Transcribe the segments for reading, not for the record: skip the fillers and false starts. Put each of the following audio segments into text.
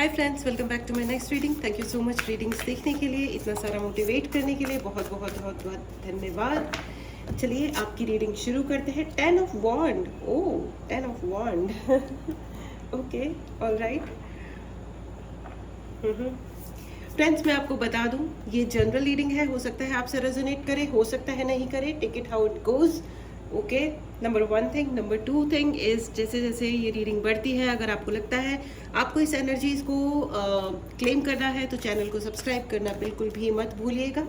Hi friends, welcome back to my next reading. Thank you so much readings देखने के लिए, इतना सारा मोटिवेट करने के लिए बहुत बहुत बहुत बहुत धन्यवाद। चलिए आपकी रीडिंग शुरू करते हैं। 10 of wand. Oh, 10 of wand. Okay, all right. Friends, मैं आपको बता दूं, ये जनरल रीडिंग है। हो सकता है आपसे रेजोनेट करे, हो सकता है नहीं करे। Take it how it goes. Okay, number one thing. Number two thing is, जैसे जैसे ये रीडिंग बढ़ती है, अगर आपको लगता है आपको इस एनर्जीज को क्लेम करना है तो चैनल को सब्सक्राइब करना बिल्कुल भी मत भूलिएगा।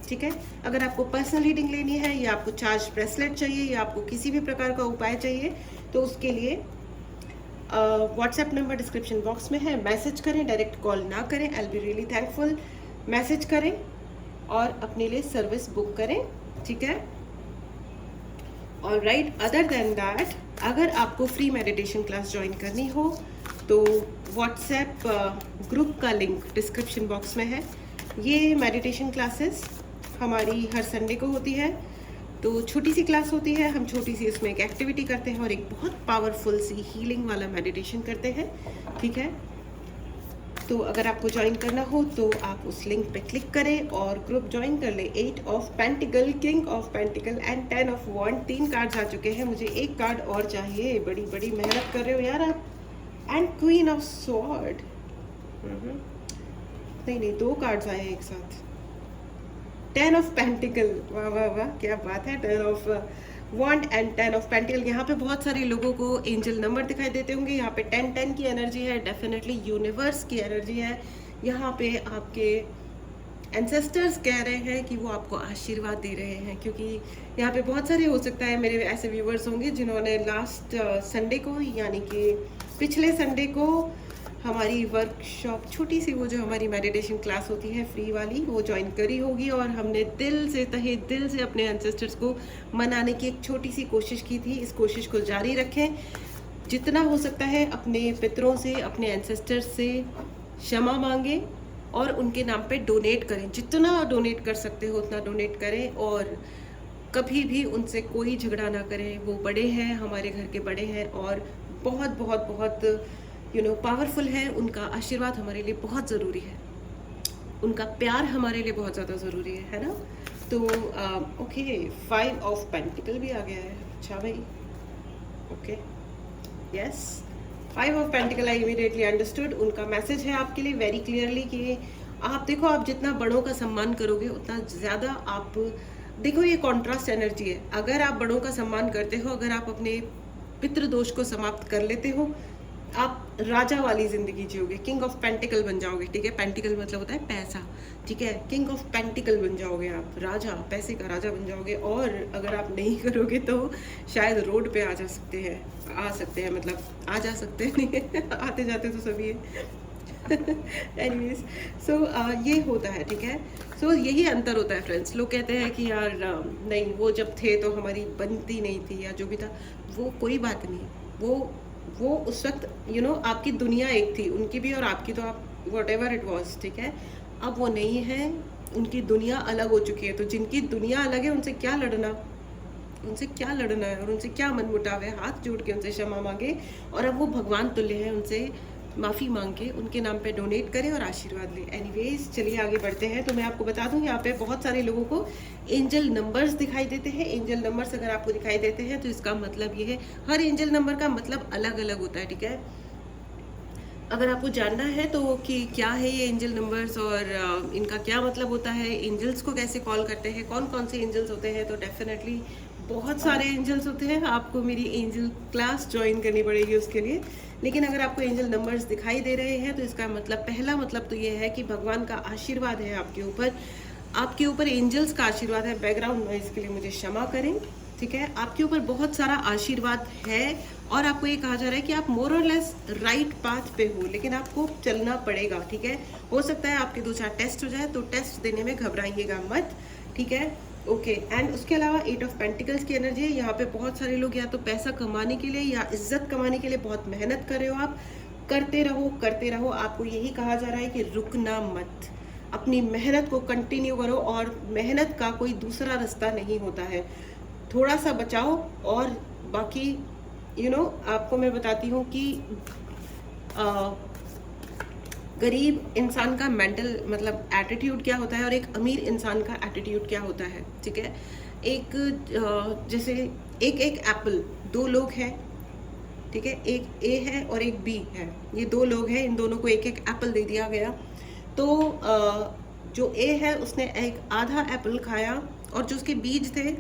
ठीक है, अगर आपको पर्सनल रीडिंग लेनी है या आपको चार्ज ब्रेसलेट चाहिए या आपको किसी भी प्रकार का उपाय चाहिए तो उसके लिए व्हाट्सएप नंबर डिस्क्रिप्शन बॉक्स में है। मैसेज करें, डायरेक्ट कॉल ना करें। I will be really thankful. Message करें और अपने लिए सर्विस बुक करें। ठीक है, ऑलराइट। अदर देन दैट, अगर आपको फ्री मेडिटेशन क्लास ज्वाइन करनी हो तो व्हाट्सएप ग्रुप का लिंक डिस्क्रिप्शन बॉक्स में है। ये मेडिटेशन क्लासेस हमारी हर संडे को होती है। तो छोटी सी क्लास होती है, हम छोटी सी उसमें एक एक्टिविटी करते हैं और एक बहुत पावरफुल सी हीलिंग वाला मेडिटेशन करते हैं। ठीक है, तो अगर आपको ज्वाइन करना हो तो आप उस लिंक पे क्लिक करें और ग्रुप ज्वाइन कर लें। 8 of pentacle, king of pentacle and 10 of wand. 3 cards आ चुके हैं, मुझे एक कार्ड और चाहिए। बड़ी बड़ी मेहनत कर रहे हो यार आप। And queen of sword. नहीं, 2 कार्ड्स आए हैं एक साथ। 10 ऑफ पेंटिकल, वाह वाह वाह, क्या बात है। 10 of wand and 10 of pentacle. यहाँ पे बहुत सारे लोगों को एंजल नंबर दिखाई देते होंगे। यहाँ पे 10 की एनर्जी है, डेफिनेटली यूनिवर्स की एनर्जी है। यहाँ पे आपके एंसेस्टर्स कह रहे हैं कि वो आपको आशीर्वाद दे रहे हैं, क्योंकि यहाँ पे बहुत सारे, हो सकता है मेरे ऐसे व्यूवर्स होंगे जिन्होंने लास्ट संडे को, यानी कि पिछले संडे को हमारी वर्कशॉप, छोटी सी वो जो हमारी मेडिटेशन क्लास होती है फ्री वाली, वो ज्वाइन करी होगी। और हमने दिल से, तहे दिल से अपने एंसेस्टर्स को मनाने की एक छोटी सी कोशिश की थी। इस कोशिश को जारी रखें। जितना हो सकता है अपने पितरों से, अपने एंसेस्टर्स से क्षमा मांगें और उनके नाम पे डोनेट करें। जितना डोनेट कर सकते हो उतना डोनेट करें और कभी भी उनसे कोई झगड़ा ना करें। वो बड़े हैं, हमारे घर के बड़े हैं और बहुत बहुत बहुत पावरफुल है। उनका आशीर्वाद हमारे लिए बहुत ज़रूरी है, उनका प्यार हमारे लिए बहुत ज़्यादा ज़रूरी है ना। तो ओके, 5 ऑफ पेंटिकल भी आ गया है। अच्छा भाई, okay, yes, 5 of pentacle. I immediately understood. उनका मैसेज है आपके लिए वेरी क्लियरली कि आप देखो, आप जितना बड़ों का सम्मान करोगे उतना ज़्यादा आप देखो, ये कॉन्ट्रास्ट एनर्जी है। अगर आप बड़ों का सम्मान करते हो, अगर आप अपने पितृदोष को समाप्त कर लेते हो, आप राजा वाली जिंदगी जियोगे, किंग ऑफ पेंटिकल बन जाओगे। ठीक है, पेंटिकल मतलब होता है पैसा। ठीक है, किंग ऑफ पेंटिकल बन जाओगे आप, राजा, पैसे का राजा बन जाओगे। और अगर आप नहीं करोगे तो शायद रोड पे आ सकते हैं, मतलब आ जा सकते हैं, नहीं आते जाते तो सभी है। एनीवेज, सो ये होता है। ठीक है, सो यही अंतर होता है फ्रेंड्स। लोग कहते हैं कि यार नहीं, वो जब थे तो हमारी बनती नहीं थी या जो भी था, वो कोई बात नहीं। वो उस वक्त आपकी दुनिया एक थी, उनकी भी और आपकी, तो आप वॉट एवर इट वॉज। ठीक है, अब वो नहीं है, उनकी दुनिया अलग हो चुकी है। तो जिनकी दुनिया अलग है उनसे क्या लड़ना, है और उनसे क्या मनमुटाव है। हाथ जोड़ के उनसे क्षमा मांगे और अब वो भगवान तुल्य है, उनसे माफ़ी मांग के उनके नाम पे डोनेट करें और आशीर्वाद लें। एनीवेज, चलिए आगे बढ़ते हैं। तो मैं आपको बता दूं, यहाँ पे बहुत सारे लोगों को एंजल नंबर्स दिखाई देते हैं। एंजल नंबर्स अगर आपको दिखाई देते हैं तो इसका मतलब ये है, हर एंजल नंबर का मतलब अलग अलग होता है। ठीक है, अगर आपको जानना है तो कि क्या है ये एंजल नंबर्स और इनका क्या मतलब होता है, एंजल्स को कैसे कॉल करते हैं, कौन कौन से एंजल्स होते हैं, तो डेफिनेटली बहुत सारे एंजल्स होते हैं। आपको मेरी एंजल क्लास ज्वाइन करनी पड़ेगी उसके लिए। लेकिन अगर आपको एंजल नंबर्स दिखाई दे रहे हैं तो इसका मतलब, पहला मतलब तो ये है कि भगवान का आशीर्वाद है आपके ऊपर एंजल्स का आशीर्वाद है। बैकग्राउंड नॉइज के लिए मुझे क्षमा करें। ठीक है, आपके ऊपर बहुत सारा आशीर्वाद है और आपको ये कहा जा रहा है कि आप मोर और लेस राइट पाथ पे हो, लेकिन आपको चलना पड़ेगा। ठीक है, हो सकता है आपके 2-4 टेस्ट हो जाए, तो टेस्ट देने में घबराइएगा मत। ठीक है, ओके। एंड उसके अलावा 8 ऑफ पेंटिकल्स की एनर्जी है। यहाँ पे बहुत सारे लोग या तो पैसा कमाने के लिए या इज्जत कमाने के लिए बहुत मेहनत कर रहे हो। आप करते रहो। आपको यही कहा जा रहा है कि रुकना मत, अपनी मेहनत को कंटिन्यू करो और मेहनत का कोई दूसरा रास्ता नहीं होता है। थोड़ा सा बचाओ और बाकी आपको मैं बताती हूँ कि गरीब इंसान का मेंटल मतलब एटीट्यूड क्या होता है और एक अमीर इंसान का एटीट्यूड क्या होता है, ठीक है। एक जैसे एक एक एप्पल, दो लोग हैं, ठीक है, एक ए है और एक बी है, ये दो लोग हैं, इन दोनों को एक एक एप्पल दे दिया गया। तो जो ए है उसने एक आधा एप्पल खाया और जो उसके बीज थे,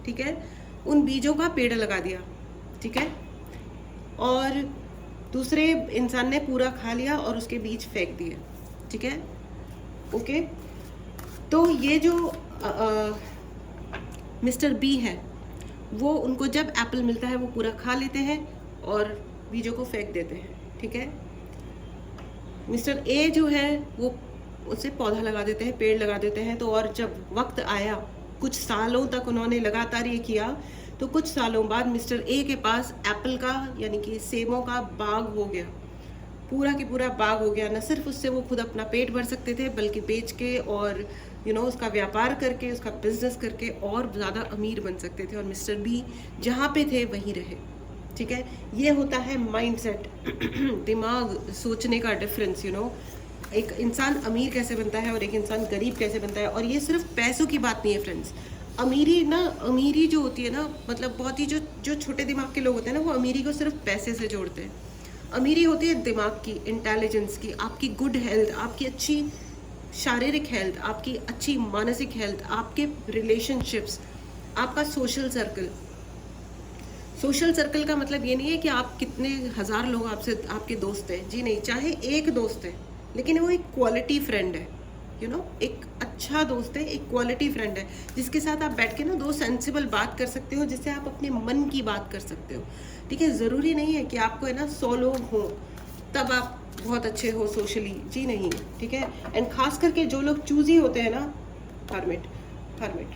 ठीक है, उन बीजों का पेड़ लगा दिया, ठीक है, और दूसरे इंसान ने पूरा खा लिया और उसके बीज फेंक दिए, ठीक है, ओके। तो ये जो मिस्टर बी है, वो उनको जब एप्पल मिलता है वो पूरा खा लेते हैं और बीजों को फेंक देते हैं, ठीक है। मिस्टर ए जो है वो उससे पौधा लगा देते हैं, पेड़ लगा देते हैं। तो और जब वक्त आया, कुछ सालों तक उन्होंने लगातार ये किया, तो कुछ सालों बाद मिस्टर ए के पास एप्पल का यानी कि सेबों का बाग हो गया, पूरा की पूरा बाग हो गया। न सिर्फ उससे वो खुद अपना पेट भर सकते थे, बल्कि बेच के और उसका व्यापार करके, उसका बिजनेस करके और ज़्यादा अमीर बन सकते थे। और मिस्टर बी जहाँ पे थे वहीं रहे, ठीक है। ये होता है माइंडसेट, दिमाग, सोचने का डिफरेंस। एक इंसान अमीर कैसे बनता है और एक इंसान गरीब कैसे बनता है। और ये सिर्फ पैसों की बात नहीं है फ्रेंड्स। अमीरी जो होती है ना, मतलब बहुत ही जो छोटे दिमाग के लोग होते हैं ना, वो अमीरी को सिर्फ पैसे से जोड़ते हैं। अमीरी होती है दिमाग की, इंटेलिजेंस की, आपकी गुड हेल्थ, आपकी अच्छी शारीरिक हेल्थ, आपकी अच्छी मानसिक हेल्थ, आपके रिलेशनशिप्स, आपका सोशल सर्कल। सोशल सर्कल का मतलब ये नहीं है कि आप कितने हजार लोग आपके दोस्त हैं, जी नहीं। चाहे एक दोस्त है, लेकिन वो एक क्वालिटी फ्रेंड है, एक अच्छा दोस्त है, एक क्वालिटी फ्रेंड है, जिसके साथ आप बैठ के ना दो सेंसिबल बात कर सकते हो, जिससे आप अपने मन की बात कर सकते हो, ठीक है। ज़रूरी नहीं है कि आपको 100 लोग हों तब आप बहुत अच्छे हो सोशली, जी नहीं, ठीक है। एंड खास करके जो लोग चूजी होते हैं ना, हर्मिट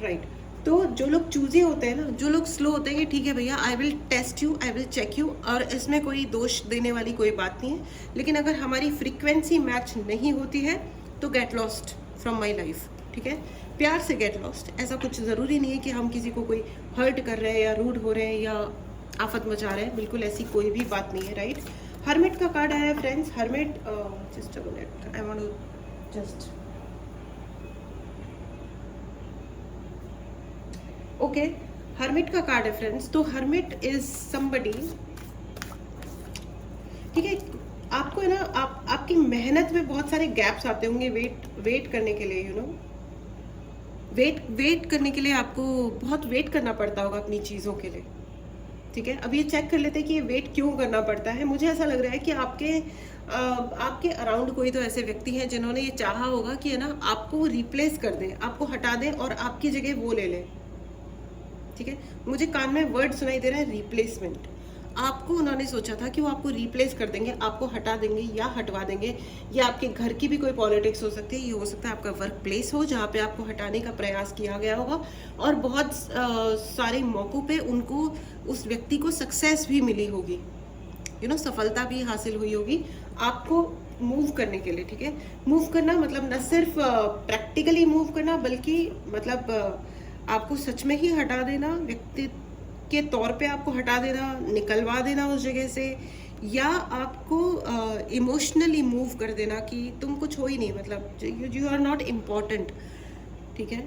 राइट। तो जो लोग चूजी होते हैं ना, जो लोग स्लो होते हैं कि ठीक है भैया, I will test you, I will check you, और इसमें कोई दोष देने वाली कोई बात नहीं है। लेकिन अगर हमारी फ्रीक्वेंसी मैच नहीं होती है तो get lost from my life, ठीक है। प्यार से गेट लॉस्ट। ऐसा कुछ ज़रूरी नहीं है कि हम किसी को कोई हर्ट कर रहे हैं या रूड हो रहे हैं या आफत मचा रहे हैं, बिल्कुल ऐसी कोई भी बात नहीं है, राइट। हर्मिट का कार्ड आया है friends. Hermit, just a minute, I want to just, okay, hermit का कार्ड है फ्रेंड्स। तो हर्मिट इज समबडी, ठीक है। आपको है ना, आपकी मेहनत में बहुत सारे गैप्स आते होंगे वेट करने के लिए, वेट करने के लिए आपको बहुत वेट करना पड़ता होगा अपनी चीज़ों के लिए, ठीक है। अब ये चेक कर लेते हैं कि ये वेट क्यों करना पड़ता है। मुझे ऐसा लग रहा है कि आपके अराउंड कोई तो ऐसे व्यक्ति हैं जिन्होंने ये चाहा होगा कि है ना, आपको रिप्लेस कर दें, आपको हटा दें और आपकी जगह वो ले लें, ठीक है। मुझे कान में वर्ड सुनाई दे रहा है, रिप्लेसमेंट। आपको उन्होंने सोचा था कि वो आपको रिप्लेस कर देंगे, आपको हटा देंगे या हटवा देंगे। या आपके घर की भी कोई पॉलिटिक्स हो सकती है, ये हो सकता है आपका वर्क प्लेस हो जहाँ पे आपको हटाने का प्रयास किया गया होगा, और बहुत सारे मौक़ों पे उनको, उस व्यक्ति को सक्सेस भी मिली होगी, सफलता भी हासिल हुई होगी आपको मूव करने के लिए, ठीक है। मूव करना मतलब न सिर्फ प्रैक्टिकली मूव करना, बल्कि मतलब आपको सच में ही हटा देना, व्यक्ति के तौर पे आपको हटा देना, निकलवा देना उस जगह से, या आपको इमोशनली मूव कर देना कि तुम कुछ हो ही नहीं, मतलब यू आर नॉट इम्पॉर्टेंट, ठीक है।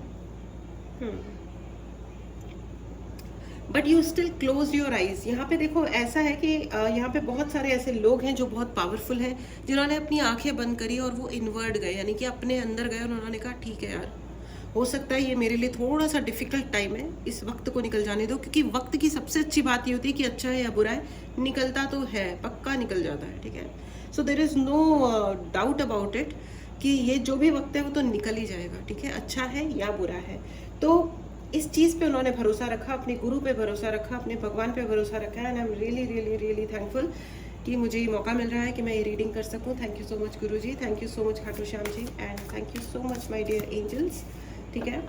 But you still close your eyes. यहाँ पे देखो ऐसा है कि यहाँ पे बहुत सारे ऐसे लोग हैं जो बहुत पावरफुल हैं, जिन्होंने अपनी आंखें बंद करी और वो इनवर्ड गए, यानी कि अपने अंदर गए और उन्होंने कहा ठीक है यार, हो सकता है ये मेरे लिए थोड़ा सा डिफिकल्ट टाइम है, इस वक्त को निकल जाने दो। क्योंकि वक्त की सबसे अच्छी बात ये होती है कि अच्छा है या बुरा है, निकलता तो है, पक्का निकल जाता है, ठीक है। So there is no doubt about it कि ये जो भी वक्त है वो तो निकल ही जाएगा, ठीक है, अच्छा है या बुरा है। तो इस चीज़ पे उन्होंने भरोसा रखा, अपने गुरु पे भरोसा रखा, अपने भगवान पे भरोसा रखा, and I am really really really thankful कि मुझे ये मौका मिल रहा है कि मैं ये रीडिंग कर सकूँ। थैंक यू सो मच गुरु जी, thank you so much Khatu Shyam ji, and thank you so much my dear angels, ठीक है।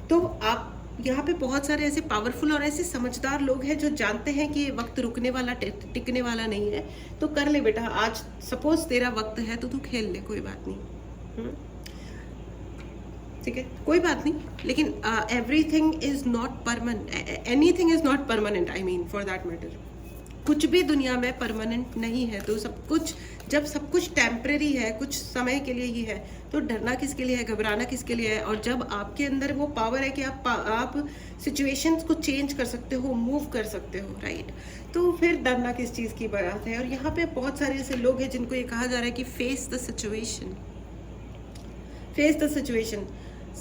तो आप यहाँ पे बहुत सारे ऐसे पावरफुल और ऐसे समझदार लोग हैं जो जानते हैं कि ये वक्त रुकने वाला, टिकने वाला नहीं है। तो कर ले बेटा, आज सपोज तेरा वक्त है तो तू खेल ले, कोई बात नहीं, ठीक है, कोई बात नहीं। लेकिन everything is not permanent, anything is not permanent, I mean for that matter, कुछ भी दुनिया में परमानेंट नहीं है, तो सब कुछ, जब सब कुछ टेम्परेरी है, कुछ समय के लिए ही है, तो डरना किसके लिए है, घबराना किसके लिए है। और जब आपके अंदर वो पावर है कि आप सिचुएशंस को चेंज कर सकते हो, मूव कर सकते हो, राइट, तो फिर डरना किस चीज़ की बात है। और यहाँ पे बहुत सारे ऐसे लोग हैं जिनको ये कहा जा रहा है कि face the situation, face the situation.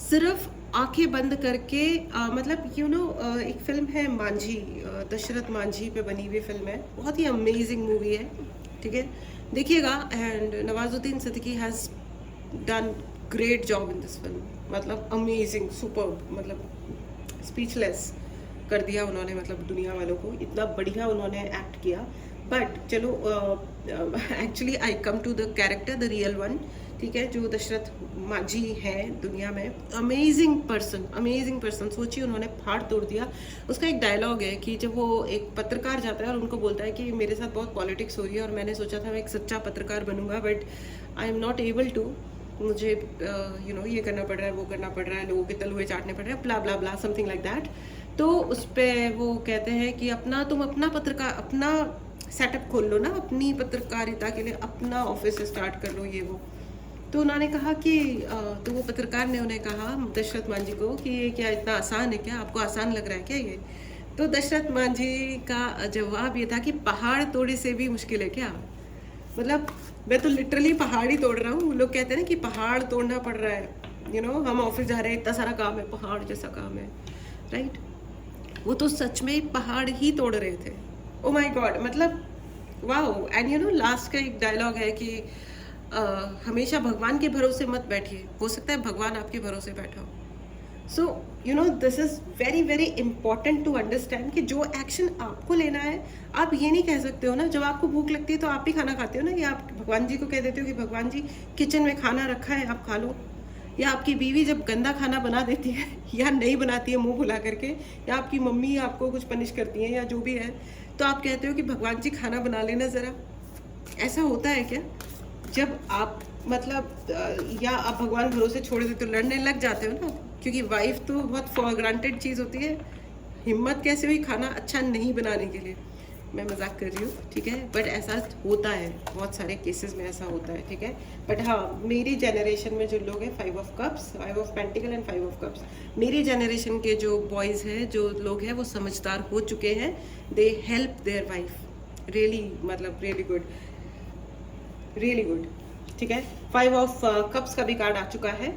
सिर्फ आंखें बंद करके मतलब एक फिल्म है मांझी, दशरथ मांझी पे बनी हुई फिल्म है, बहुत ही अमेजिंग मूवी है, ठीक है, देखिएगा। And Nawazuddin Siddiqui has done great job in this film, मतलब अमेजिंग, सुपर, मतलब स्पीचलेस कर दिया उन्होंने, मतलब दुनिया वालों को, इतना बढ़िया उन्होंने एक्ट किया। बट चलो, actually I come to the character, the real one, ठीक है, जो दशरथ मांझी है दुनिया में, अमेजिंग पर्सन, सोचिए उन्होंने फाड़ तोड़ दिया। उसका एक डायलॉग है कि जब वो एक पत्रकार जाता है और उनको बोलता है कि मेरे साथ बहुत पॉलिटिक्स हो रही है और मैंने सोचा था मैं एक सच्चा पत्रकार बनूंगा, but I am not able to, मुझे ये करना पड़ रहा है, वो करना पड़ रहा है, लोगों के तलुए चाटने पड़ रहे हैं, ब्ला ब्ला ब्ला, समथिंग लाइक दैट। तो उस पर वो कहते हैं कि तुम अपना सेटअप खोल लो ना, अपनी पत्रकारिता के लिए अपना ऑफिस स्टार्ट कर लो, ये वो। तो उन्होंने कहा कि तो वो पत्रकार ने उन्हें कहा, दशरथ मांझी को, कि ये क्या इतना आसान है क्या, आपको आसान लग रहा है क्या ये। तो दशरथ मांझी का जवाब ये था कि पहाड़ तोड़े से भी मुश्किल है क्या, मतलब मैं तो लिटरली पहाड़ ही तोड़ रहा हूँ। लोग कहते हैं ना कि पहाड़ तोड़ना पड़ रहा है, हम ऑफिस जा रहे हैं, इतना सारा काम है, पहाड़ जैसा काम है, राइट, वो तो सच में पहाड़ ही तोड़ रहे थे। ओ माय गॉड, मतलब वाओ। एंड लास्ट का एक डायलॉग है कि हमेशा भगवान के भरोसे मत बैठिए, हो सकता है भगवान आपके भरोसे बैठा हो। So this is very very important to understand कि जो एक्शन आपको लेना है, आप ये नहीं कह सकते हो ना, जब आपको भूख लगती है तो आप भी खाना खाते हो ना, कि आप भगवान जी को कह देते हो कि भगवान जी किचन में खाना रखा है, आप खा लो। या आपकी बीवी जब गंदा खाना बना देती है या नहीं बनाती है मुंह भुला करके, या आपकी मम्मी आपको कुछ पनिश करती है या जो भी है, तो आप कहते हो कि भगवान जी खाना बना लेना ज़रा। ऐसा होता है क्या? जब आप या आप भगवान भरोसे छोड़ देते हो, लड़ने लग जाते हो ना, क्योंकि वाइफ तो बहुत फॉर ग्रांटेड चीज़ होती है। हिम्मत कैसे हुई खाना अच्छा नहीं बनाने के लिए, मैं मजाक कर रही हूँ, ठीक है, बट ऐसा होता है, बहुत सारे केसेस में ऐसा होता है, ठीक है। बट हाँ, मेरी जनरेशन में जो लोग हैं, 5 of cups, 5 of pentacle and 5 of cups, मेरी जनरेशन के जो बॉयज़ हैं, जो लोग हैं, वो समझदार हो चुके हैं। They help their wife, really, मतलब रियली गुड, रियली गुड, ठीक है। 5 ऑफ कप्स का भी कार्ड आ चुका है,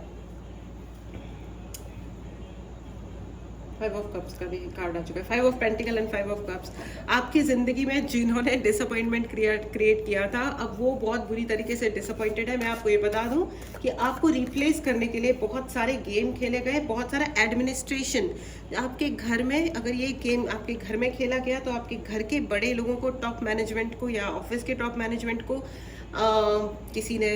5 ऑफ कप्स का भी कार्ड आ चुका है, 5 of pentacle and 5 of cups. आपकी ज़िंदगी में जिन्होंने डिसअपॉइंटमेंट क्रिएट किया था, अब वो बहुत बुरी तरीके से डिसअपॉइंटेड है। मैं आपको ये बता दूं कि आपको रिप्लेस करने के लिए बहुत सारे गेम खेले गए, बहुत सारा एडमिनिस्ट्रेशन आपके घर में, अगर ये गेम आपके घर में खेला गया तो आपके घर के बड़े लोगों को, टॉप मैनेजमेंट को या ऑफिस के टॉप मैनेजमेंट को किसी ने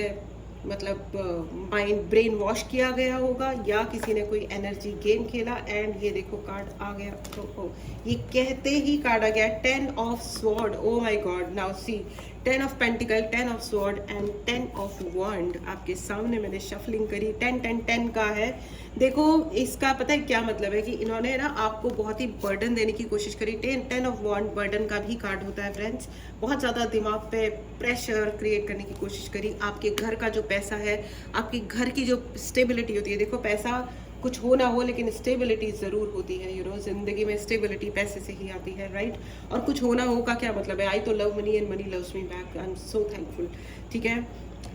माइंड ब्रेन वॉश किया गया होगा, या किसी ने कोई एनर्जी गेम खेला। एंड ये देखो कार्ड आ गया, तो ये कहते ही कार्ड आ गया, 10 of sword. Oh my god, now see, 10 of pentacle, 10 of sword and 10 of wand आपके सामने मैंने शफलिंग करी। 10 का है। देखो, इसका पता है क्या मतलब है कि इन्होंने ना आपको बहुत ही बर्डन देने की कोशिश करी। 10 ऑफ वॉन्ड बर्डन का भी कार्ड होता है फ्रेंड्स। बहुत ज़्यादा दिमाग पे प्रेशर क्रिएट करने की कोशिश करी। आपके घर का जो पैसा है, आपके घर की जो स्टेबिलिटी होती है, देखो पैसा कुछ हो ना हो लेकिन स्टेबिलिटी ज़रूर होती है। ज़िंदगी में स्टेबिलिटी पैसे से ही आती है, राइट। और कुछ होना हो का क्या मतलब है? आई तो love money and money loves me back, I am so thankful, ठीक है।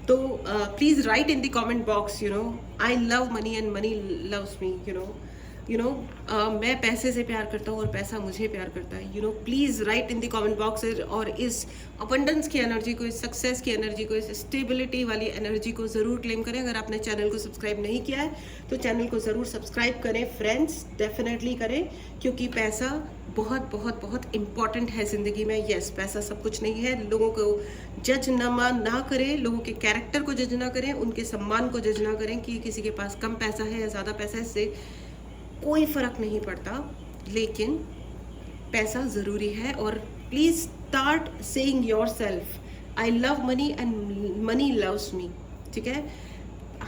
तो please write in the comment box, I love money and money loves me, मैं पैसे से प्यार करता हूँ और पैसा मुझे प्यार करता है। Please write in the comment box. और इस अबंडेंस की एनर्जी को, इस सक्सेस की एनर्जी को, इस स्टेबिलिटी वाली एनर्जी को ज़रूर क्लेम करें। अगर आपने चैनल को सब्सक्राइब नहीं किया है तो चैनल को ज़रूर सब्सक्राइब करें फ्रेंड्स, डेफिनेटली करें, क्योंकि पैसा बहुत बहुत बहुत इम्पॉर्टेंट है ज़िंदगी में। यस, पैसा सब कुछ नहीं है। लोगों को जज ना करें, लोगों के कैरेक्टर को जज ना करें, उनके सम्मान को जज ना करें कि किसी के पास कम पैसा है या ज़्यादा पैसा है, इससे कोई फ़र्क नहीं पड़ता। लेकिन पैसा ज़रूरी है। और please start saying your self, I love money and money loves me, ठीक है।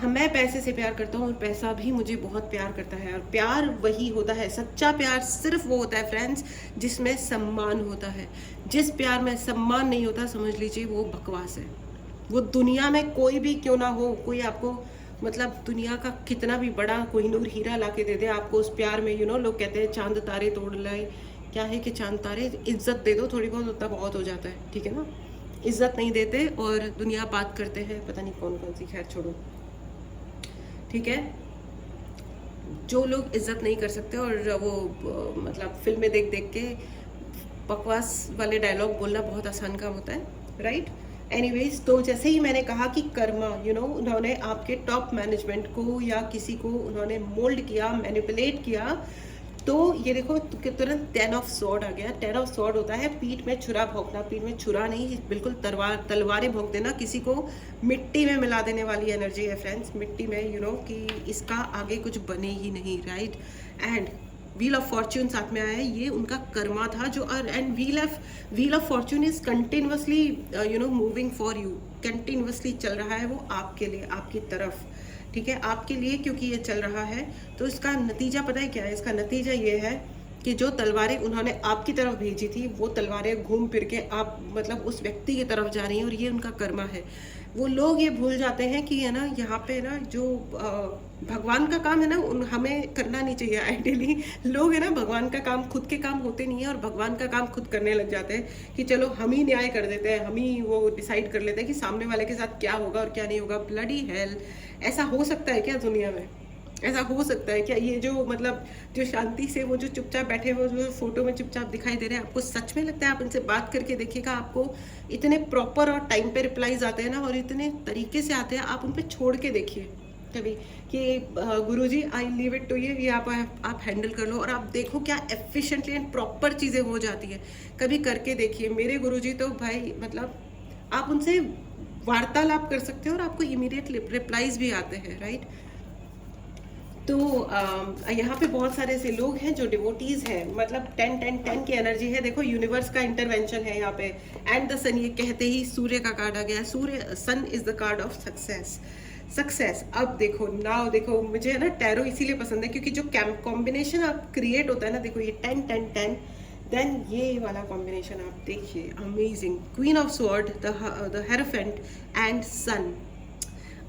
मैं पैसे से प्यार करता हूँ और पैसा भी मुझे बहुत प्यार करता है, और प्यार वही होता है, सच्चा प्यार सिर्फ वो होता है फ्रेंड्स जिसमें सम्मान होता है। जिस प्यार में सम्मान नहीं होता, समझ लीजिए वो बकवास है। वो दुनिया में कोई भी क्यों ना हो, कोई आपको मतलब दुनिया का कितना भी बड़ा कोहिनूर हीरा ला के दे दे, आपको उस प्यार में लोग कहते हैं चांद तारे तोड़ लाए, क्या है कि चांद तारे, इज्जत दे दो थोड़ी बहुत, उतना बहुत हो जाता है, ठीक है ना। इज्जत नहीं देते और दुनिया बात करते हैं पता नहीं कौन कौन सी, खैर छोड़ो, ठीक है। जो लोग इज्जत नहीं कर सकते और वो मतलब फिल्में देख देख के बकवास वाले डायलॉग बोलना बहुत आसान काम होता है, राइट। एनीवेज, तो जैसे ही मैंने कहा कि कर्मा उन्होंने आपके टॉप मैनेजमेंट को या किसी को उन्होंने मोल्ड किया, मैनिपुलेट किया, तो ये देखो तुरंत 10 ऑफ स्वॉर्ड आ गया। 10 ऑफ स्वॉर्ड होता है पीठ में छुरा भोंकना, पीठ में छुरा नहीं, बिल्कुल तलवारें भोंक देना, किसी को मिट्टी में मिला देने वाली एनर्जी है फ्रेंड्स, मिट्टी में कि इसका आगे कुछ बने ही नहीं, right. And wheel of Fortune साथ में आया है, ये उनका कर्मा था जो, and wheel of Fortune is continuously moving for you, continuously चल रहा है वो आपके लिए, आपकी तरफ, ठीक है, आपके लिए, क्योंकि ये चल रहा है। तो इसका नतीजा पता है क्या है? इसका नतीजा ये है कि जो तलवारें उन्होंने आपकी तरफ भेजी थी, वो तलवारें घूम फिर के आप मतलब उस व्यक्ति की तरफ जा रही हैं, और ये उनका कर्मा है। वो लोग ये भूल जाते हैं कि है ना, यहाँ पे ना जो भगवान का काम है ना, हमें करना नहीं चाहिए आइडियली। लोग है ना, भगवान का काम, खुद के काम होते नहीं है और भगवान का काम खुद करने लग जाते हैं कि चलो हम ही न्याय कर देते हैं, हम ही वो डिसाइड कर लेते हैं कि सामने वाले के साथ क्या होगा और क्या नहीं होगा। ब्लडी हेल, ऐसा हो सकता है क्या दुनिया में? ऐसा हो सकता है क्या? ये जो मतलब जो शांति से वो जो चुपचाप बैठे हुए जो फोटो में चुपचाप दिखाई दे रहे हैं, आपको सच में लगता है? आप इनसे बात करके देखिएगा, आपको इतने प्रॉपर और टाइम पे रिप्लाईज आते हैं ना, और इतने तरीके से आते हैं, आप उन पर छोड़ के देखिए कभी कि गुरुजी I leave it to you, ये आप हैंडल कर लो, और आप देखो क्या एफिशिएंटली एंड प्रॉपर चीज़ें हो जाती है। कभी करके देखिए। मेरे गुरुजी तो भाई मतलब आप उनसे वार्तालाप कर सकते हो और आपको इमीडिएट रिप्लाईज भी आते हैं, राइट। तो यहाँ पे बहुत सारे ऐसे लोग हैं जो डिवोटीज हैं, मतलब 10-10-10 की एनर्जी है। देखो यूनिवर्स का इंटरवेंशन है यहाँ पे। एंड द सन, ये कहते ही सूर्य का कार्ड आ गया। सूर्य, sun is the card of success. अब देखो, नाउ देखो, मुझे है ना टैरो इसीलिए पसंद है क्योंकि जो कॉम्बिनेशन आप क्रिएट होता है ना, देखो ये 10-10-10, देन ये वाला कॉम्बिनेशन आप देखिए, amazing. Queen of sword, the hierophant and sun.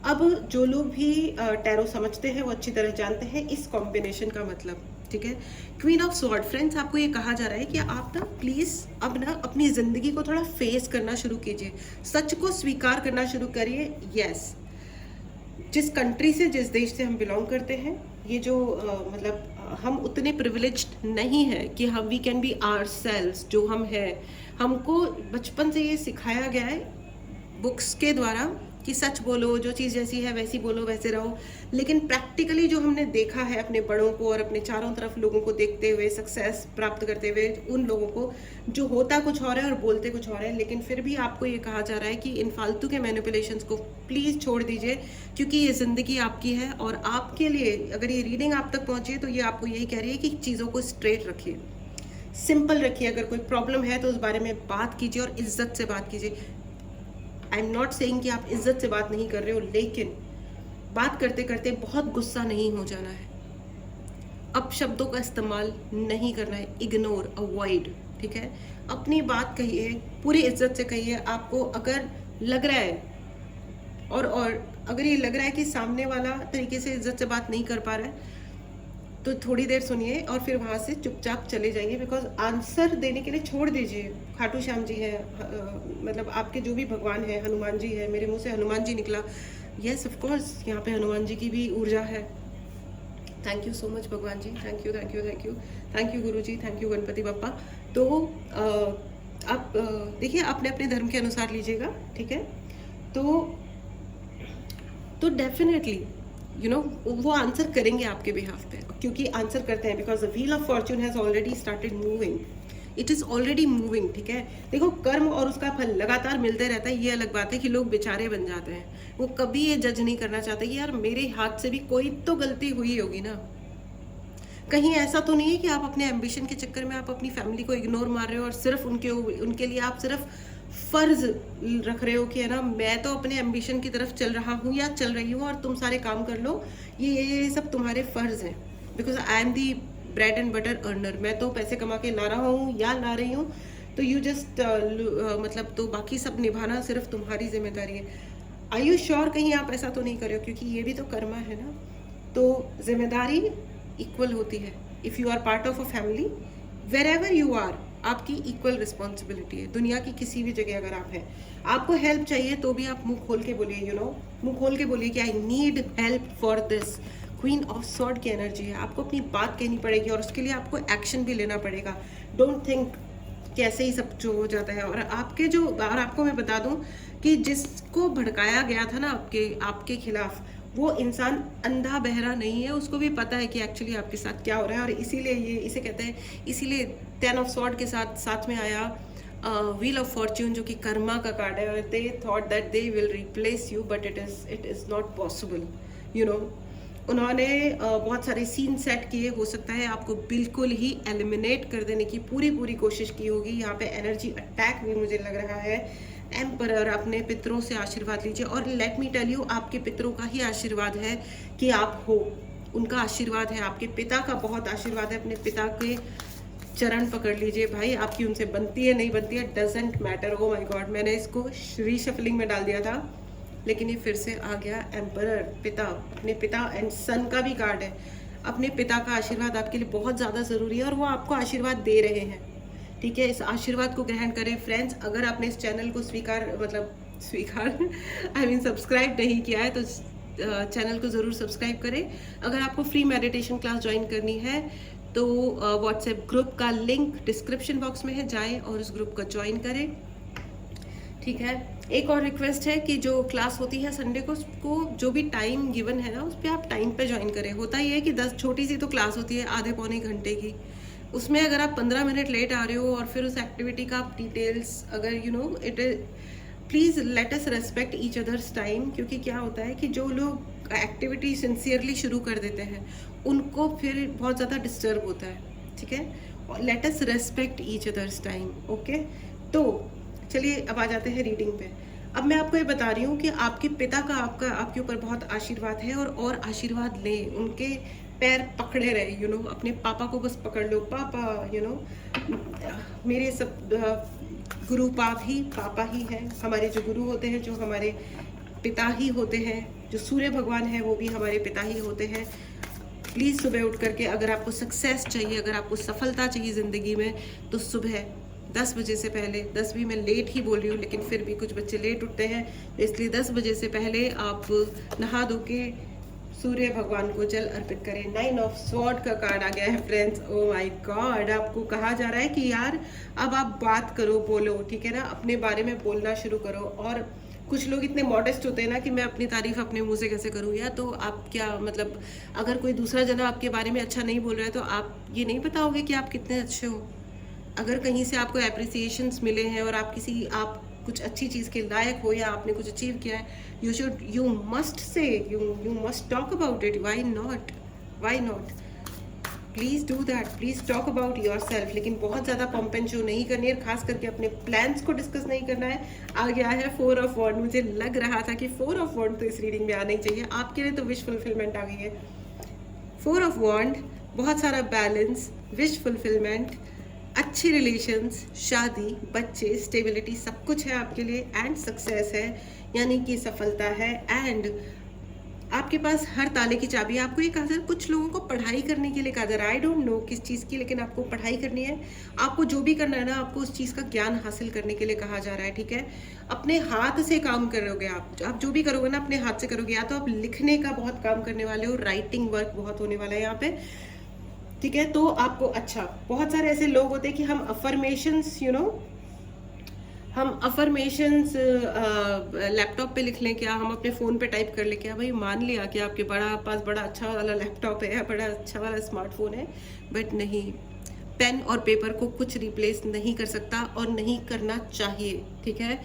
अब जो लोग भी टैरो समझते हैं वो अच्छी तरह जानते हैं इस कॉम्बिनेशन का मतलब, ठीक है। क्वीन ऑफ स्वॉर्ड, फ्रेंड्स आपको ये कहा जा रहा है कि आप ना प्लीज अब ना अपनी जिंदगी को थोड़ा फेस करना शुरू कीजिए, सच को स्वीकार करना शुरू करिए। यस, जिस कंट्री से, जिस देश से हम बिलोंग करते हैं, ये जो मतलब हम उतने प्रिविलेज्ड नहीं है कि हम वी कैन बी आवरसेल्व्स, जो हम हैं। हमको बचपन से ये सिखाया गया है बुक्स के द्वारा कि सच बोलो, जो चीज़ जैसी है वैसी बोलो, वैसे रहो। लेकिन प्रैक्टिकली जो हमने देखा है अपने बड़ों को और अपने चारों तरफ लोगों को देखते हुए, सक्सेस प्राप्त करते हुए, उन लोगों को जो होता कुछ और है और बोलते कुछ और है। लेकिन फिर भी आपको ये कहा जा रहा है कि इन फालतू के मैनिपुलेशंस को प्लीज़ छोड़ दीजिए, क्योंकि ये ज़िंदगी आपकी है और आपके लिए अगर ये रीडिंग आप तक पहुँची है तो ये आपको यही कह रही है कि चीज़ों को स्ट्रेट रखिए, सिंपल रखिए। अगर कोई प्रॉब्लम है तो उस बारे में बात कीजिए और इज्जत से बात कीजिए। आई एम नॉट सेइंग कि आप इज्जत से बात नहीं कर रहे हो, लेकिन बात करते करते बहुत गुस्सा नहीं हो जाना है, अपशब्दों का इस्तेमाल नहीं करना है, इग्नोर, अवॉइड, ठीक है। अपनी बात कहिए, पूरी इज्जत से कहिए। आपको अगर लग रहा है और अगर ये लग रहा है कि सामने वाला तरीके से इज्जत से बात नहीं कर पा रहा है, तो थोड़ी देर सुनिए और फिर वहाँ से चुपचाप चले जाइए, बिकॉज आंसर देने के लिए छोड़ दीजिए। खाटू श्याम जी है, मतलब आपके जो भी भगवान है, हनुमान जी है, मेरे मुंह से हनुमान जी निकला। यस ऑफ कोर्स, यहाँ पे हनुमान जी की भी ऊर्जा है। थैंक यू सो मच भगवान जी, thank you thank you thank you thank you गुरु जी, थैंक यू गणपति बप्पा। तो आप देखिए, अपने अपने धर्म के अनुसार लीजिएगा, ठीक है। तो डेफिनेटली वो आंसर करेंगे आपके बिहाफ पे, क्योंकि आंसर करते हैं, because the wheel of Fortune has already started moving, it is already moving, ठीक है। देखो, कर्म और उसका फल लगातार मिलते रहता है। ये अलग बात है कि लोग बेचारे बन जाते हैं, वो कभी ये जज नहीं करना चाहते कि यार मेरे हाथ से भी कोई तो गलती हुई होगी ना। कहीं ऐसा तो नहीं है कि आप अपने एम्बिशन के चक्कर में आप अपनी फैमिली को इग्नोर मार रहे हो और सिर्फ उनके लिए आप सिर्फ फ़र्ज़ रख रहे हो कि है ना, मैं तो अपने एम्बिशन की तरफ चल रहा हूँ या चल रही हूँ और तुम सारे काम कर लो, ये सब तुम्हारे फ़र्ज़ हैं। Because I am the bread and butter earner, मैं तो पैसे कमा के ला रहा हूँ या ला रही हूँ, तो यू जस्ट मतलब तो बाकी सब निभाना सिर्फ तुम्हारी ज़िम्मेदारी है। आर यू श्योर कहीं आप ऐसा तो नहीं कर रहे हो, क्योंकि ये भी तो कर्मा है ना। तो ज़िम्मेदारी इक्वल होती है। If you are part of a family, wherever you are, आपकी इक्वल रिस्पॉन्सिबिलिटी है। दुनिया की किसी भी जगह अगर आप हैं, आपको हेल्प चाहिए तो भी आप मुंह खोल के बोलिए, यू नो, मुंह खोल के बोलिए कि I need help for this. Queen of sword की एनर्जी है, आपको अपनी बात कहनी पड़ेगी और उसके लिए आपको एक्शन भी लेना पड़ेगा। डोंट थिंक कैसे ही सब जो हो जाता है। और आपको मैं बता दूं कि जिसको भड़काया गया था ना आपके खिलाफ, वो इंसान अंधा बहरा नहीं है, उसको भी पता है कि एक्चुअली आपके साथ क्या हो रहा है। और इसीलिए इसे कहते हैं, इसीलिए 10 ऑफ सॉर्ड के साथ में आया व्हील ऑफ फॉर्च्यून, जो कि कर्मा का कार्ड है। They thought that they will replace you, but it is not possible, you know. उन्होंने बहुत सारे सीन सेट किए, हो सकता है आपको बिल्कुल ही एलिमिनेट कर देने की पूरी कोशिश की होगी। यहाँ पे एनर्जी अटैक भी मुझे लग रहा है। एम्परर, अपने पितरों से आशीर्वाद लीजिए, और लेट मी टेल यू, आपके पितरों का ही आशीर्वाद है कि आप हो, उनका आशीर्वाद है, आपके पिता का बहुत आशीर्वाद है। अपने पिता के चरण पकड़ लीजिए भाई, आपकी उनसे बनती है नहीं बनती है doesn't matter. O my God, मैंने इसको रीशफलिंग में डाल दिया था, लेकिन ये फिर से आ गया। एम्परर, पिता, अपने पिता एंड सन का भी कार्ड है। अपने पिता का आशीर्वाद आपके लिए बहुत ज़्यादा ज़रूरी है और वो आपको आशीर्वाद दे रहे हैं, ठीक है। इस आशीर्वाद को ग्रहण करें फ्रेंड्स। अगर आपने इस चैनल को स्वीकार आई मीन सब्सक्राइब नहीं किया है तो चैनल को ज़रूर सब्सक्राइब करें। अगर आपको फ्री मेडिटेशन क्लास ज्वाइन करनी है तो व्हाट्सएप ग्रुप का लिंक डिस्क्रिप्शन बॉक्स में है, जाएं और उस ग्रुप को ज्वाइन करें, ठीक है। एक और रिक्वेस्ट है कि जो क्लास होती है संडे को, उसको जो भी टाइम गिवन है ना, उस पर आप टाइम पे ज्वाइन करें। होता ही है कि 10 छोटी सी तो क्लास होती है आधे पौने घंटे की, उसमें अगर आप 15 मिनट लेट आ रहे हो और फिर उस एक्टिविटी का आप डिटेल्स अगर you know it, please let us respect each others time. क्योंकि क्या होता है कि जो लोग एक्टिविटी सिंसियरली शुरू कर देते हैं उनको फिर बहुत ज़्यादा डिस्टर्ब होता है, ठीक है। Let us respect each others time, okay. तो चलिए अब आ जाते हैं रीडिंग पे। अब मैं आपको ये बता रही हूँ कि आपके पिता का आपके ऊपर बहुत आशीर्वाद है, और आशीर्वाद लें, उनके पैर पकड़े रहे, यू नो। अपने पापा को बस पकड़ लो, पापा, यू नो। मेरे सब गुरु पापा ही हैं। हमारे जो गुरु होते हैं, जो हमारे पिता ही होते हैं, जो सूर्य भगवान है वो भी हमारे पिता ही होते हैं। प्लीज़ सुबह उठ करके, अगर आपको सक्सेस चाहिए, अगर आपको सफलता चाहिए ज़िंदगी में, तो सुबह 10 बजे से पहले, 10 भी मैं लेट ही बोल रही हूँ लेकिन फिर भी कुछ बच्चे लेट उठते हैं, तो इसलिए 10 बजे से पहले आप नहा धो के सूर्य भगवान को जल अर्पित करें। 9 ऑफ स्वॉर्ड का कार्ड आ गया है फ्रेंड्स। ओ माय गॉड, आपको कहा जा रहा है कि यार अब आप बात करो, बोलो, ठीक है ना, अपने बारे में बोलना शुरू करो। और कुछ लोग इतने मॉडेस्ट होते हैं ना कि मैं अपनी तारीफ अपने मुंह से कैसे करूँ, या तो आप क्या मतलब, अगर कोई दूसरा जना आपके बारे में अच्छा नहीं बोल रहा है तो आप ये नहीं बताओगे कि आप कितने अच्छे हो। अगर कहीं से आपको एप्रिसिएशंस मिले हैं और आप कुछ अच्छी चीज़ के लायक हो या आपने कुछ अचीव किया है, you must say, you must talk about it. Why not, please do that, please talk about yourself. लेकिन बहुत ज़्यादा पंप एंड शो नहीं करनी है, खास करके अपने प्लान्स को डिस्कस नहीं करना है। आ गया है 4 ऑफ वॉन्ड। मुझे लग रहा था कि 4 ऑफ वॉन्ड तो इस रीडिंग में आना ही चाहिए। आपके लिए तो विश फुलफिलमेंट आ गई है। 4 ऑफ वॉन्ड, बहुत सारा बैलेंस, विश फुलफिलमेंट, अच्छे रिलेशंस, शादी, बच्चे, स्टेबिलिटी, सब कुछ है आपके लिए। एंड सक्सेस है, यानी कि सफलता है। एंड आपके पास हर ताले की चाबी है। आपको ये कहा जा रहा है, कुछ लोगों को पढ़ाई करने के लिए कहा जा रहा है, आई डोंट नो किस चीज़ की, लेकिन आपको पढ़ाई करनी है। आपको जो भी करना है ना, आपको उस चीज़ का ज्ञान हासिल करने के लिए कहा जा रहा है, ठीक है। अपने हाथ से काम करोगे आप जो भी करोगे ना अपने हाथ से करोगे। या तो आप लिखने का बहुत काम करने वाले हो, राइटिंग वर्क बहुत होने वाला है यहाँ पे, ठीक है। तो आपको अच्छा, बहुत सारे ऐसे लोग होते हैं कि हम अफर्मेशंस, यू नो, हम अफर्मेशंस लैपटॉप पे लिख लें क्या, हम अपने फ़ोन पे टाइप कर लें क्या। भाई मान लिया कि आपके पास बड़ा अच्छा वाला लैपटॉप है, बड़ा अच्छा वाला स्मार्टफोन है, बट नहीं, पेन और पेपर को कुछ रिप्लेस नहीं कर सकता और नहीं करना चाहिए, ठीक है।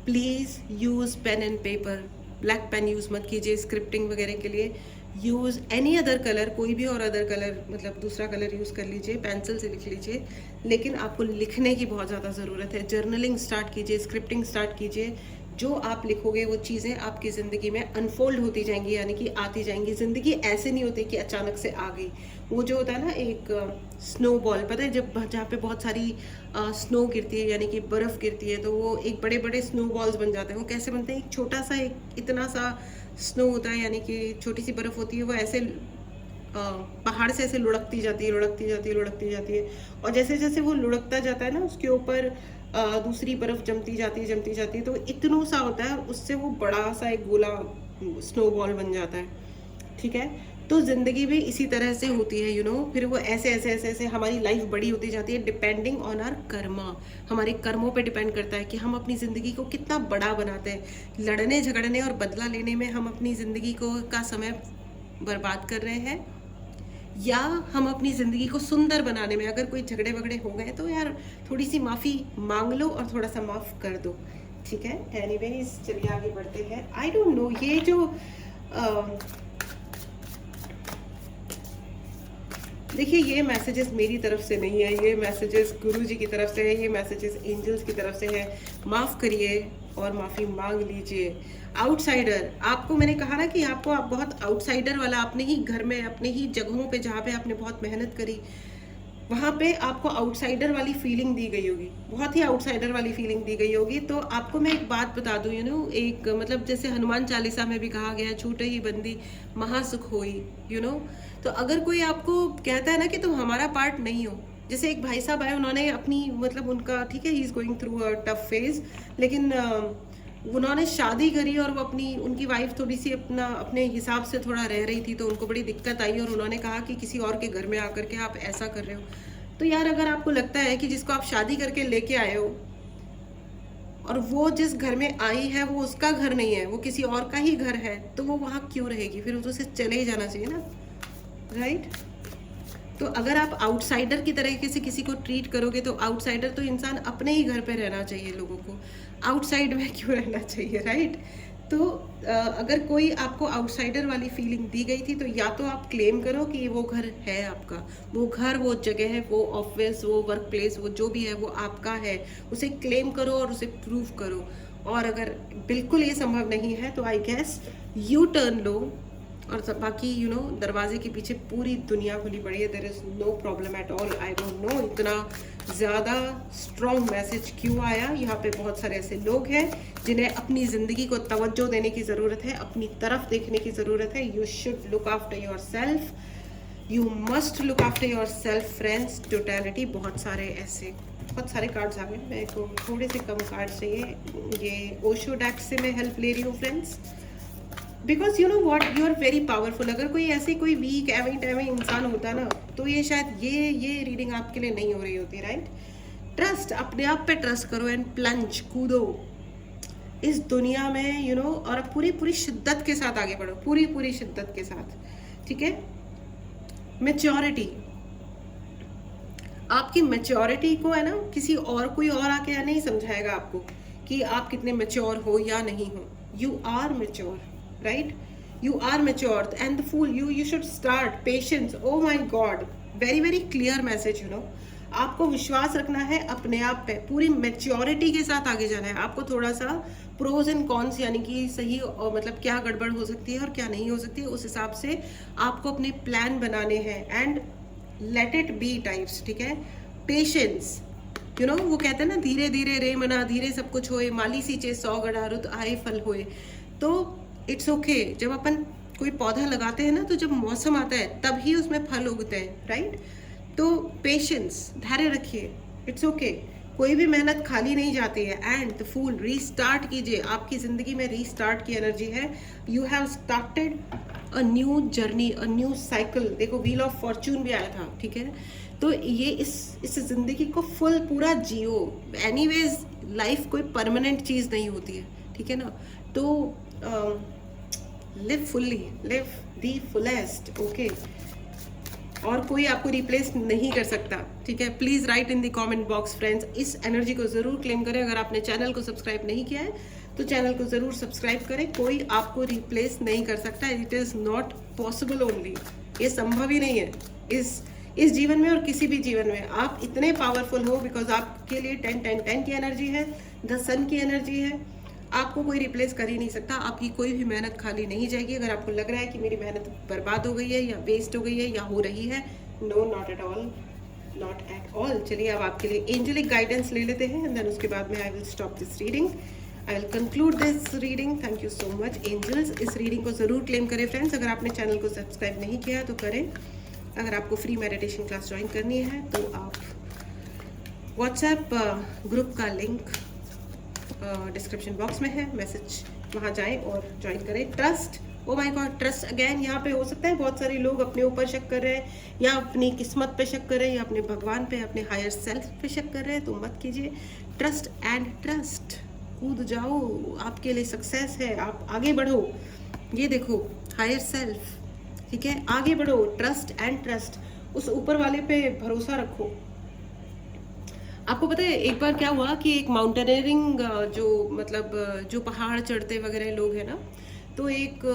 Please use pen and paper, black pen use मत कीजिए स्क्रिप्टिंग वगैरह के लिए। यूज़ एनी अदर कलर, कोई भी और अदर कलर, मतलब दूसरा कलर यूज़ कर लीजिए, पेंसिल से लिख लीजिए, लेकिन आपको लिखने की बहुत ज़्यादा ज़रूरत है। जर्नलिंग स्टार्ट कीजिए, स्क्रिप्टिंग स्टार्ट कीजिए। जो आप लिखोगे वो चीज़ें आपकी ज़िंदगी में अनफोल्ड होती जाएंगी, यानी कि आती जाएंगी। ज़िंदगी ऐसे नहीं होती कि अचानक से आ गई। वो जो होता है ना एक स्नो बॉल, पता है जब जहाँ पे बहुत सारी स्नो गिरती है, यानी कि बर्फ़ गिरती है, तो वो एक बड़े बड़े स्नो बॉल्स बन जाते हैं। वो कैसे बनते हैं? एक छोटा सा एक इतना सा स्नो होता है, यानी कि छोटी सी बर्फ़ होती है, वो ऐसे पहाड़ से ऐसे लुढ़कती जाती है, लुढ़कती जाती है, लुढ़कती जाती है, और जैसे जैसे वो लुढ़कता जाता है ना, उसके ऊपर दूसरी बर्फ जमती जाती है, जमती जाती है, तो इतना सा होता है, उससे वो बड़ा सा एक गोला स्नोबॉल बन जाता है। ठीक है, तो ज़िंदगी भी इसी तरह से होती है, फिर वो ऐसे ऐसे ऐसे ऐसे हमारी लाइफ बड़ी होती जाती है, डिपेंडिंग ऑन आर कर्मा। हमारे कर्मों पे डिपेंड करता है कि हम अपनी ज़िंदगी को कितना बड़ा बनाते हैं। लड़ने झगड़ने और बदला लेने में हम अपनी ज़िंदगी को का समय बर्बाद कर रहे हैं, या हम अपनी ज़िंदगी को सुंदर बनाने में, अगर कोई झगड़े वगड़े हो गए तो यार थोड़ी सी माफ़ी मांग लो और थोड़ा सा माफ़ कर दो। ठीक है, एनीवेज चलिए आगे बढ़ते हैं। आई डोंट नो, ये जो देखिए, ये मैसेजेस मेरी तरफ से नहीं है, ये मैसेजेस गुरु जी की तरफ से है, ये मैसेजेस एंजल्स की तरफ से है। माफ़ करिए और माफ़ी मांग लीजिए। आउटसाइडर, आपको मैंने कहा ना कि आपको आप बहुत आउटसाइडर वाला, अपने ही घर में, अपने ही जगहों पे जहाँ पे आपने बहुत मेहनत करी, वहाँ पे आपको आउटसाइडर वाली फीलिंग दी गई होगी, बहुत ही आउटसाइडर वाली फीलिंग दी गई होगी। तो आपको मैं एक बात बता दूँ, एक मतलब जैसे हनुमान चालीसा में भी कहा गया, छूटे ही बंदी महासुख होई। तो अगर कोई आपको कहता है ना कि तुम हमारा पार्ट नहीं हो, जैसे एक भाई साहब आए, उन्होंने अपनी मतलब उनका, ठीक है, he is going through a tough phase, लेकिन उन्होंने शादी करी और वो उनकी वाइफ थोड़ी सी अपने हिसाब से थोड़ा रह रही थी, तो उनको बड़ी दिक्कत आई और उन्होंने कहा कि किसी और के घर में आकर के आप ऐसा कर रहे हो। तो यार, अगर आपको लगता है कि जिसको आप शादी करके लेके आए हो और वो जिस घर में आई है वो उसका घर नहीं है, वो किसी और का ही घर है, तो वो वहाँ क्यों रहेगी? फिर उसे चले ही जाना चाहिए ना, राइट? तो अगर आप आउटसाइडर की तरीके से किसी को ट्रीट करोगे, तो आउटसाइडर तो इंसान अपने ही घर पे रहना चाहिए, लोगों को आउटसाइड में क्यों रहना चाहिए, राइट? तो अगर कोई आपको आउटसाइडर वाली फीलिंग दी गई थी, तो या तो आप क्लेम करो कि वो घर है आपका, वो घर, वो जगह है, वो ऑफिस, वो वर्क प्लेस, वो जो भी है वो आपका है, उसे क्लेम करो और उसे प्रूव करो। और अगर बिल्कुल ये संभव नहीं है, तो आई गेस यू टर्न लो, और सब बाकी दरवाजे के पीछे पूरी दुनिया खुली पड़ी है। There is no problem at all. I don't know इतना ज़्यादा स्ट्रॉन्ग मैसेज क्यों आया। यहाँ पे बहुत सारे ऐसे लोग हैं जिन्हें अपनी ज़िंदगी को तवज्जो देने की ज़रूरत है, अपनी तरफ देखने की ज़रूरत है। You should look after your self, you must look after your self friends. Totality, बहुत सारे कार्ड्स आ गए, मेरे को थोड़े से कम कार्ड चाहिए। ये ओशो डेक से मैं हेल्प ले रही हूँ friends, because you know what, you are very powerful. अगर कोई ऐसे कोई वीक एवे इंसान होता ना, तो ये शायद ये रीडिंग आपके लिए नहीं हो रही होती, राइट? ट्रस्ट, अपने आप पे ट्रस्ट करो एंड प्लंज, कूदो इस दुनिया में, और पूरी शिद्दत के साथ आगे बढ़ो, पूरी शिद्दत के साथ, ठीक है? मैच्योरिटी, आपकी मैच्योरिटी को है ना, कोई और आके नहीं समझाएगा आपको कि आप कितने मैच्योर हो या नहीं हो। You are mature, right? You are matured and the fool, you should start patience. Oh my god, very clear message, आपको विश्वास रखना है अपने आप पे, पूरी मैच्योरिटी के साथ आगे जाना है। आपको थोड़ा सा प्रोज एंड कॉन्स, यानी कि सही और मतलब क्या गड़बड़ हो सकती है और क्या नहीं हो सकती है, उस हिसाब से आपको अपने प्लान बनाने हैं and let it be types, ठीक है? पेशेंस, वो कहते हैं ना, धीरे धीरे रे मना, धीरे सब कुछ होए, माली सींचे 100 गड़ा रुत आए फल होए। तो इट्स ओके, जब अपन कोई पौधा लगाते हैं ना, तो जब मौसम आता है तब ही उसमें फल उगते हैं, राइट? तो पेशेंस, धैर्य रखिए, इट्स ओके। कोई भी मेहनत खाली नहीं जाती है। एंड द फूल, रीस्टार्ट कीजिए, आपकी ज़िंदगी में रीस्टार्ट की एनर्जी है। You have started a new journey, a new cycle. देखो, व्हील ऑफ फॉर्चून भी आया था, ठीक है? तो ये इस ज़िंदगी को फुल पूरा जियो। एनीवेज लाइफ कोई परमानेंट चीज़ नहीं होती है, ठीक है ना? तो लिव फुल्ली, लिव दी फुलेस्ट, ओके? और कोई आपको रिप्लेस नहीं कर सकता, ठीक है? Please write in the comment box friends, इस एनर्जी को ज़रूर क्लेम करें। अगर आपने चैनल को सब्सक्राइब नहीं किया है तो चैनल को ज़रूर सब्सक्राइब करें। कोई आपको रिप्लेस नहीं कर सकता, it is not possible only, ये संभव ही नहीं है इस जीवन में और किसी भी जीवन में। आप इतने पावरफुल हो बिकॉज आपके लिए 10-10-10 की एनर्जी है, द सन की एनर्जी है। आपको कोई रिप्लेस कर ही नहीं सकता, आपकी कोई भी मेहनत खाली नहीं जाएगी। अगर आपको लग रहा है कि मेरी मेहनत बर्बाद हो गई है या वेस्ट हो गई है या हो रही है, no, not at all, not at all. चलिए अब आपके लिए एंजेलिक गाइडेंस ले लेते हैं एंड देन उसके बाद में I will stop this reading, I will conclude this reading. Thank you so much angels. इस रीडिंग को ज़रूर क्लेम करें फ्रेंड्स। अगर आपने चैनल को सब्सक्राइब नहीं किया तो करें। अगर आपको फ्री मेडिटेशन क्लास ज्वाइन करनी है तो आप व्हाट्सएप ग्रुप का लिंक डिस्क्रिप्शन बॉक्स में है, मैसेज वहाँ जाएं और ज्वाइन करें। Trust, O my God, trust again. यहाँ पे हो सकता है बहुत सारे लोग अपने ऊपर शक कर रहे हैं या अपनी किस्मत पे शक कर रहे हैं या अपने भगवान पे, अपने हायर सेल्फ पे शक कर रहे हैं, तो मत कीजिए। ट्रस्ट एंड ट्रस्ट, कूद जाओ, आपके लिए सक्सेस है, आप आगे बढ़ो। ये देखो हायर सेल्फ, ठीक है, आगे बढ़ो। ट्रस्ट एंड ट्रस्ट, उस ऊपर वाले पे भरोसा रखो। आपको पता है एक बार क्या हुआ कि एक माउंटेनियरिंग जो पहाड़ चढ़ते वगैरह लोग हैं ना, तो एक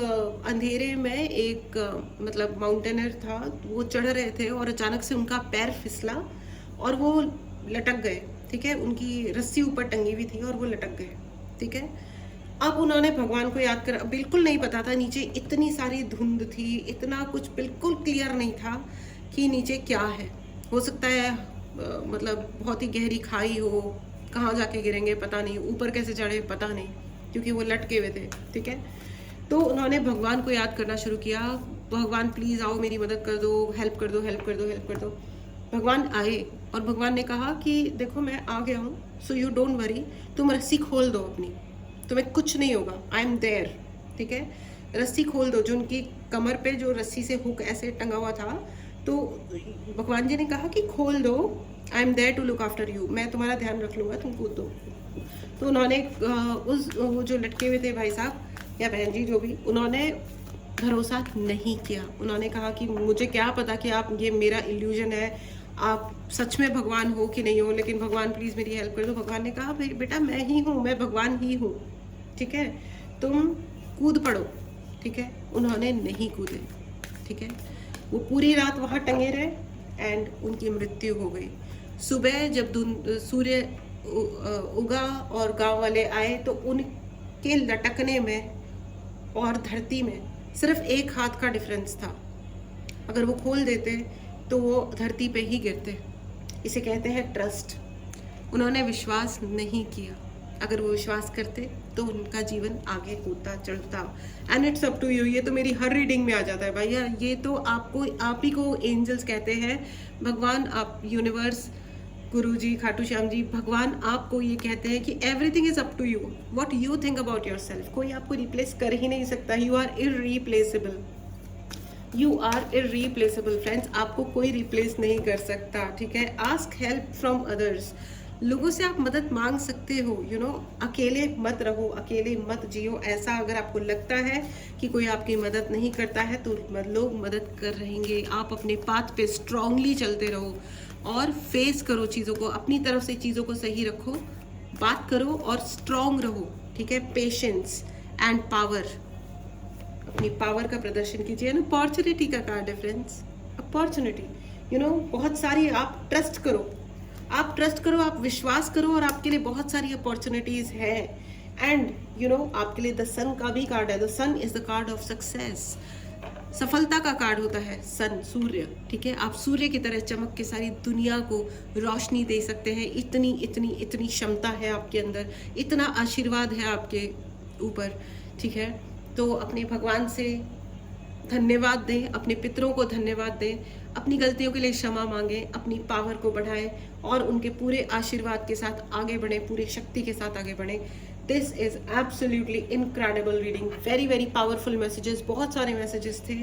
अंधेरे में एक माउंटेनियर था, वो चढ़ रहे थे और अचानक से उनका पैर फिसला और वो लटक गए, ठीक है। उनकी रस्सी ऊपर टंगी हुई थी और वो लटक गए, ठीक है। अब उन्होंने भगवान को याद कर, बिल्कुल नहीं पता था, नीचे इतनी सारी धुंध थी, इतना कुछ बिल्कुल क्लियर नहीं था कि नीचे क्या है। हो सकता है बहुत ही गहरी खाई हो, कहाँ जाके गिरेंगे पता नहीं, ऊपर कैसे चढ़े पता नहीं, क्योंकि वो लटके हुए थे, ठीक है। तो उन्होंने भगवान को याद करना शुरू किया, भगवान प्लीज़ आओ, मेरी मदद कर दो, हेल्प कर दो, हेल्प कर दो, हेल्प कर दो। भगवान आए और भगवान ने कहा कि देखो मैं आ गया हूँ, सो यू डोंट वरी, तुम रस्सी खोल दो अपनी, तुम्हें कुछ नहीं होगा, आई एम देयर, ठीक है। रस्सी खोल दो, जो उनकी कमर पे जो रस्सी से हुक ऐसे टंगा हुआ था, तो भगवान जी ने कहा कि खोल दो, I am there to look after you, मैं तुम्हारा ध्यान रख लूँगा, तुम कूद दो। तो उन्होंने वो जो लटके हुए थे भाई साहब या बहन जी जो भी, उन्होंने भरोसा नहीं किया। उन्होंने कहा कि मुझे क्या पता कि आप, ये मेरा इल्यूजन है, आप सच में भगवान हो कि नहीं हो, लेकिन भगवान प्लीज़ मेरी हेल्प कर दो। भगवान ने कहा भाई बेटा मैं ही हूँ, मैं भगवान ही हूँ, ठीक है, तुम कूद पड़ो, ठीक है। उन्होंने नहीं कूदे, ठीक है, वो पूरी रात वहाँ टंगे रहे एंड उनकी मृत्यु हो गई। सुबह जब सूर्य उगा और गांव वाले आए तो उनके लटकने में और धरती में सिर्फ एक हाथ का डिफरेंस था। अगर वो खोल देते तो वो धरती पे ही गिरते। इसे कहते हैं ट्रस्ट। उन्होंने विश्वास नहीं किया। अगर वो विश्वास करते तो उनका जीवन आगे होता चलता। And it's up to you. ये तो मेरी हर रीडिंग में आ जाता है भैया, ये तो आपको, आप ही को एंजल्स कहते हैं, भगवान, आप, यूनिवर्स, गुरु जी, खाटू श्याम जी, भगवान आपको ये कहते हैं कि everything is up to you, what you think about yourself. कोई आपको रिप्लेस कर ही नहीं सकता। You are irreplaceable, you are irreplaceable friends. आपको कोई रिप्लेस नहीं कर सकता, ठीक है। Ask help from others. लोगों से आप मदद मांग सकते हो, यू नो। अकेले मत रहो, अकेले मत जियो। ऐसा अगर आपको लगता है कि कोई आपकी मदद नहीं करता है तो लोग मदद कर रहेंगे। आप अपने पाथ पे स्ट्रांगली चलते रहो और फेस करो चीज़ों को, अपनी तरफ से चीज़ों को सही रखो, बात करो और स्ट्रांग रहो, ठीक है। पेशेंस एंड पावर, अपनी पावर का प्रदर्शन कीजिए। अपॉर्चुनिटी का कार्ड है फ्रेंड्स, अपॉर्चुनिटी, यू नो, बहुत सारी। आप ट्रस्ट करो, आप ट्रस्ट करो, आप विश्वास करो और आपके लिए बहुत सारी अपॉर्चुनिटीज है। एंड यू नो, आपके लिए द सन का भी कार्ड है। The sun is the card of success. सफलता का कार्ड होता है सन, सूर्य, ठीक है। आप सूर्य की तरह चमक के सारी दुनिया को रोशनी दे सकते हैं। इतनी इतनी इतनी क्षमता है आपके अंदर, इतना आशीर्वाद है आपके ऊपर, ठीक है। तो अपने भगवान से धन्यवाद दें, अपने पितरों को धन्यवाद दें, अपनी गलतियों के लिए क्षमा मांगें, अपनी पावर को बढ़ाएं और उनके पूरे आशीर्वाद के साथ आगे बढ़ें, पूरी शक्ति के साथ आगे बढ़ें। This is absolutely incredible reading, very very powerful messages, बहुत सारे मैसेजेस थे,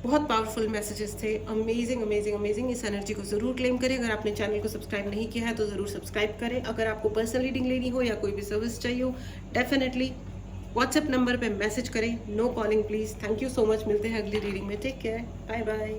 बहुत पावरफुल मैसेजेस थे। Amazing amazing amazing. इस एनर्जी को ज़रूर क्लेम करें। अगर आपने चैनल को सब्सक्राइब नहीं किया है तो ज़रूर सब्सक्राइब करें। अगर आपको पर्सनल रीडिंग लेनी हो या कोई भी सर्विस चाहिए हो, डेफिनेटली व्हाट्सएप नंबर पे मैसेज करें। No calling please. Thank you so much. मिलते हैं अगली रीडिंग में। Take care, bye bye.